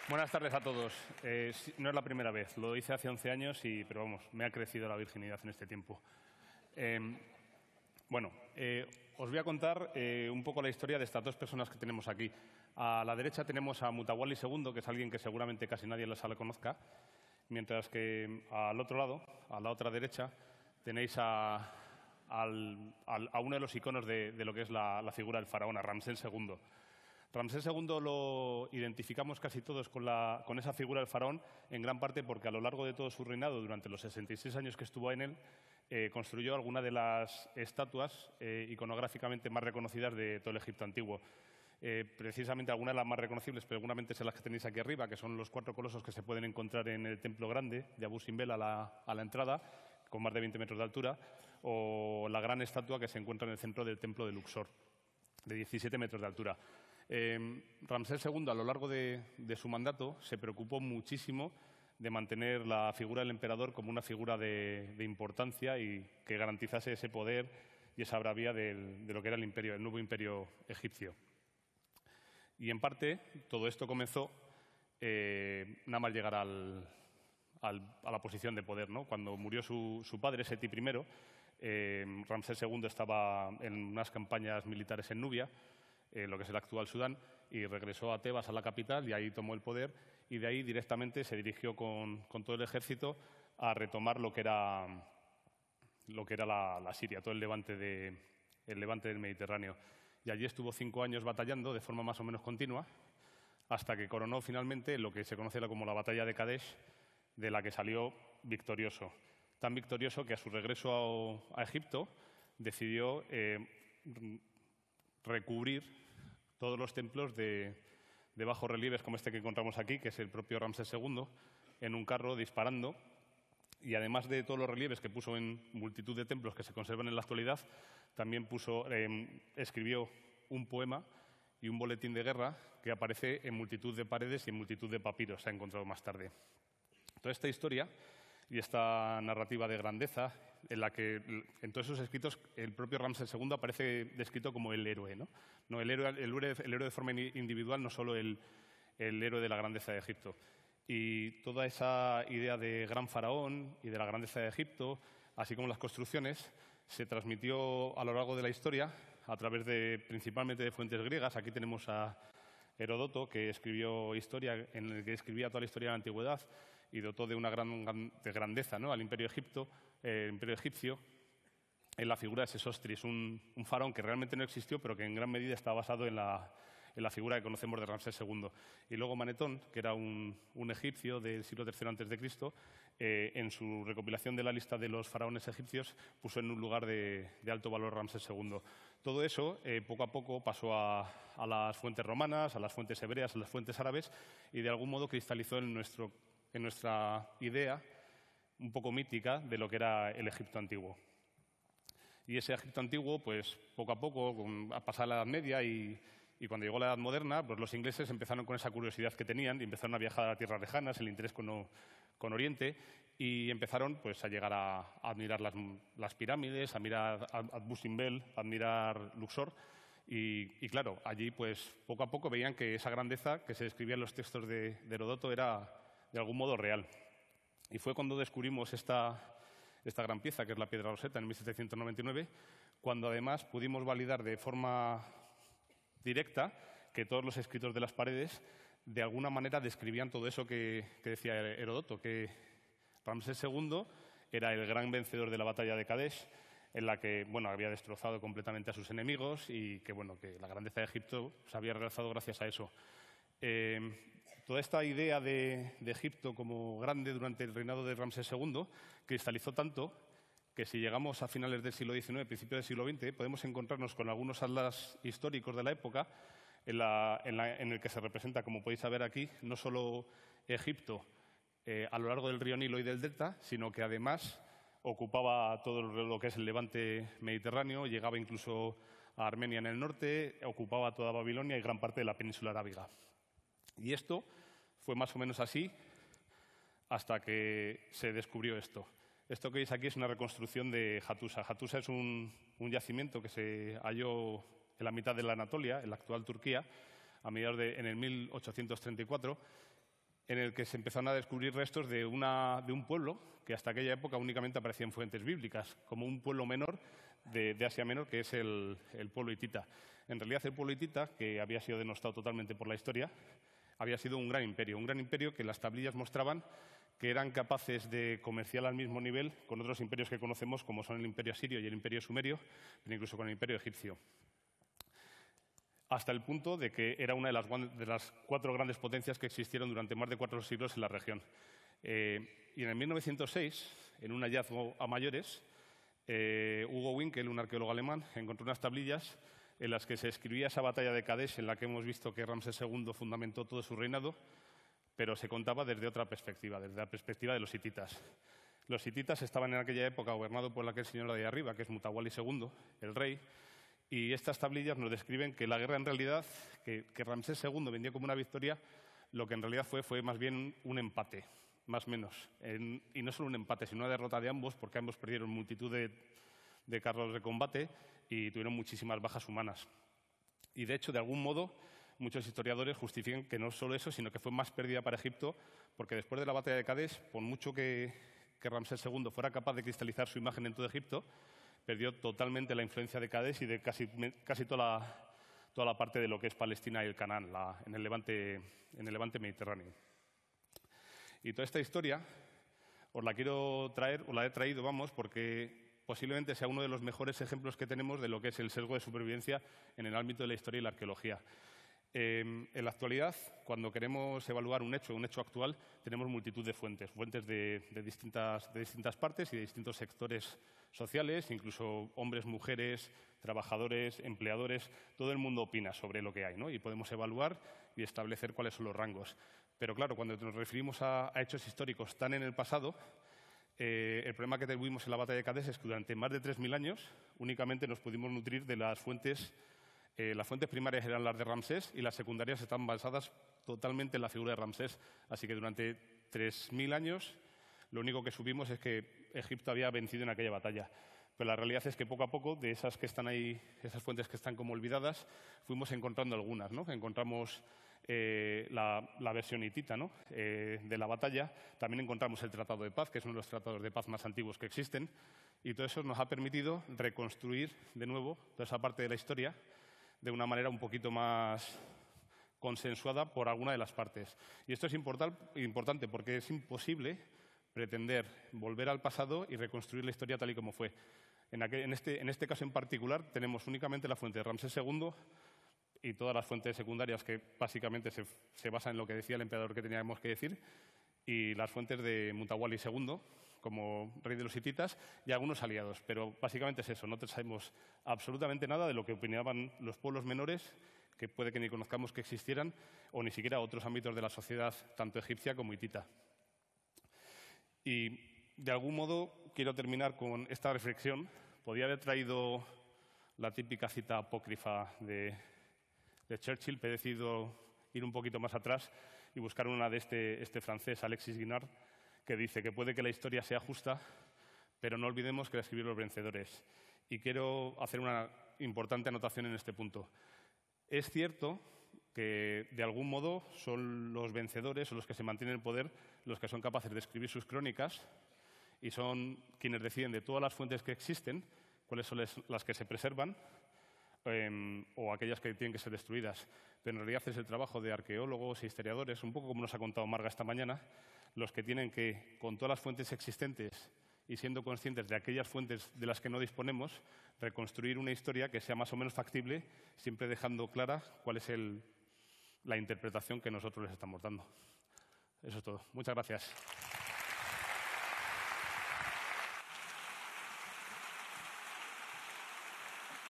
Buenas tardes a todos. No es la primera vez, lo hice hace 11 años, pero vamos, me ha crecido la virginidad en este tiempo. Os voy a contar un poco la historia de estas dos personas que tenemos aquí. A la derecha tenemos a Mutawalli II, que es alguien que seguramente casi nadie en la sala conozca, mientras que al otro lado, a la otra derecha, tenéis a uno de los iconos de lo que es la figura del faraón, a Ramsés II. Ramsés II lo identificamos casi todos con esa figura del faraón, en gran parte porque a lo largo de todo su reinado, durante los 66 años que estuvo en él, construyó algunas de las estatuas iconográficamente más reconocidas de todo el Egipto antiguo. Precisamente algunas de las más reconocibles, pero seguramente son las que tenéis aquí arriba, que son los 4 colosos que se pueden encontrar en el Templo Grande de Abu Simbel a la entrada, con más de 20 metros de altura, o la gran estatua que se encuentra en el centro del Templo de Luxor, de 17 metros de altura. Ramsés II, a lo largo de su mandato, se preocupó muchísimo de mantener la figura del emperador como una figura de importancia y que garantizase ese poder y esa bravía de lo que era el nuevo imperio egipcio. Y, en parte, todo esto comenzó nada más llegar a la posición de poder, ¿no? Cuando murió su padre, Seti I, Ramsés II estaba en unas campañas militares en Nubia, lo que es el actual Sudán, y regresó a Tebas, a la capital, y ahí tomó el poder, y de ahí directamente se dirigió con todo el ejército a retomar lo que era la Siria, todo el levante del Mediterráneo. Y allí estuvo 5 años batallando de forma más o menos continua, hasta que coronó finalmente lo que se conoce como la batalla de Kadesh, de la que salió victorioso. Tan victorioso que a su regreso a Egipto decidió recubrir todos los templos de bajos relieves como este que encontramos aquí, que es el propio Ramsés II, en un carro disparando. Y además de todos los relieves que puso en multitud de templos que se conservan en la actualidad, también escribió un poema y un boletín de guerra que aparece en multitud de paredes y en multitud de papiros, se ha encontrado más tarde. Toda esta historia y esta narrativa de grandeza, en la que en todos esos escritos el propio Ramsés II aparece descrito como el héroe, ¿no? No, el héroe de forma individual, no solo el héroe de la grandeza de Egipto. Y toda esa idea de gran faraón y de la grandeza de Egipto, así como las construcciones, se transmitió a lo largo de la historia a través principalmente de fuentes griegas. Aquí tenemos a Heródoto, que escribió historia, en el que escribía toda la historia de la antigüedad y dotó de una gran grandeza, ¿no?, al imperio egipcio, en la figura de Sesostris, un faraón que realmente no existió, pero que en gran medida está basado en la figura que conocemos de Ramsés II. Y luego Manetón, que era un egipcio del siglo III a.C., en su recopilación de la lista de los faraones egipcios puso en un lugar de alto valor Ramsés II. Todo eso, poco a poco, pasó a las fuentes romanas, a las fuentes hebreas, a las fuentes árabes, y de algún modo cristalizó en nuestra idea un poco mítica de lo que era el Egipto antiguo. Y ese Egipto antiguo, pues poco a poco, a pasar la Edad Media y cuando llegó la Edad Moderna, pues los ingleses empezaron con esa curiosidad que tenían y empezaron a viajar a tierras lejanas, el interés con Oriente, y empezaron pues a llegar a admirar las pirámides, a mirar Abu Simbel, a admirar Luxor. Y claro, allí pues poco a poco veían que esa grandeza que se describía en los textos de Heródoto era de algún modo real. Y fue cuando descubrimos esta gran pieza, que es la piedra Rosetta, en 1799, cuando además pudimos validar de forma directa que todos los escritos de las paredes de alguna manera describían todo eso que decía Heródoto, que Ramsés II era el gran vencedor de la batalla de Kadesh, en la que había destrozado completamente a sus enemigos y que la grandeza de Egipto se había realzado gracias a eso. Toda esta idea de Egipto como grande durante el reinado de Ramsés II cristalizó tanto que si llegamos a finales del siglo XIX, principios del siglo XX, podemos encontrarnos con algunos atlas históricos de la época en el que se representa, como podéis ver aquí, no solo Egipto a lo largo del río Nilo y del delta, sino que además ocupaba todo lo que es el levante mediterráneo, llegaba incluso a Armenia en el norte, ocupaba toda Babilonia y gran parte de la península arábiga. Y esto fue más o menos así hasta que se descubrió esto. Esto que veis aquí es una reconstrucción de Hattusa. Hattusa es un yacimiento que se halló en la mitad de la Anatolia, en la actual Turquía, en el 1834, en el que se empezaron a descubrir restos de un pueblo que hasta aquella época únicamente aparecía en fuentes bíblicas, como un pueblo menor de Asia Menor, que es el pueblo hitita. En realidad, el pueblo hitita, que había sido denostado totalmente por la historia, había sido un gran imperio que las tablillas mostraban que eran capaces de comerciar al mismo nivel con otros imperios que conocemos, como son el imperio asirio y el imperio sumerio, pero incluso con el imperio egipcio. Hasta el punto de que era una de las 4 grandes potencias que existieron durante más de 4 siglos en la región. Y en el 1906, en un hallazgo a mayores, Hugo Winkel, un arqueólogo alemán, encontró unas tablillas en las que se escribía esa batalla de Kadesh, en la que hemos visto que Ramsés II fundamentó todo su reinado, pero se contaba desde otra perspectiva, desde la perspectiva de los hititas. Los hititas estaban en aquella época gobernados por aquel señor de ahí arriba, que es Mutawalli II, el rey, y estas tablillas nos describen que la guerra en realidad, que Ramsés II vendió como una victoria, lo que en realidad fue más bien un empate, más o menos. Y no solo un empate, sino una derrota de ambos, porque ambos perdieron multitud de carros de combate y tuvieron muchísimas bajas humanas. Y de hecho, de algún modo, muchos historiadores justifican que no solo eso, sino que fue más pérdida para Egipto, porque después de la batalla de Kadesh, por mucho que Ramsés II fuera capaz de cristalizar su imagen en todo Egipto, perdió totalmente la influencia de Kadesh y de casi toda la parte de lo que es Palestina y el Canaán, en el Levante mediterráneo. Y toda esta historia os la he traído, porque posiblemente sea uno de los mejores ejemplos que tenemos de lo que es el sesgo de supervivencia en el ámbito de la historia y la arqueología. En la actualidad, cuando queremos evaluar un hecho actual, tenemos multitud de fuentes de distintas partes y de distintos sectores sociales, incluso hombres, mujeres, trabajadores, empleadores. Todo el mundo opina sobre lo que hay, ¿no? Y podemos evaluar y establecer cuáles son los rangos. Pero claro, cuando nos referimos a hechos históricos tan en el pasado, el problema que tuvimos en la batalla de Kadesh es que durante más de 3000 años únicamente nos pudimos nutrir de las fuentes. Las fuentes primarias eran las de Ramsés y las secundarias están basadas totalmente en la figura de Ramsés. Así que durante 3000 años lo único que supimos es que Egipto había vencido en aquella batalla. Pero la realidad es que poco a poco, de esas que están ahí, esas fuentes que están como olvidadas, fuimos encontrando algunas, ¿no? Encontramos la versión hitita, ¿no? De la batalla. También encontramos el Tratado de Paz, que es uno de los tratados de paz más antiguos que existen. Y todo eso nos ha permitido reconstruir de nuevo toda esa parte de la historia de una manera un poquito más consensuada por alguna de las partes. Y esto es importante porque es imposible pretender volver al pasado y reconstruir la historia tal y como fue. En este caso en particular tenemos únicamente la fuente de Ramsés II y todas las fuentes secundarias que básicamente se basan en lo que decía el emperador que teníamos que decir, y las fuentes de Mutawalli II como rey de los hititas y algunos aliados. Pero básicamente es eso, no sabemos absolutamente nada de lo que opinaban los pueblos menores, que puede que ni conozcamos que existieran, o ni siquiera otros ámbitos de la sociedad, tanto egipcia como hitita. Y de algún modo quiero terminar con esta reflexión. Podría haber traído la típica cita apócrifa de Churchill, pero he decidido ir un poquito más atrás y buscar una de este francés, Alexis Guinard, que dice que puede que la historia sea justa, pero no olvidemos que la escribieron los vencedores. Y quiero hacer una importante anotación en este punto. Es cierto que, de algún modo, son los vencedores o los que se mantienen en el poder los que son capaces de escribir sus crónicas y son quienes deciden de todas las fuentes que existen cuáles son las que se preservan o aquellas que tienen que ser destruidas. Pero en realidad es el trabajo de arqueólogos e historiadores, un poco como nos ha contado Marga esta mañana, los que tienen que, con todas las fuentes existentes y siendo conscientes de aquellas fuentes de las que no disponemos, reconstruir una historia que sea más o menos factible, siempre dejando clara cuál es la interpretación que nosotros les estamos dando. Eso es todo. Muchas gracias.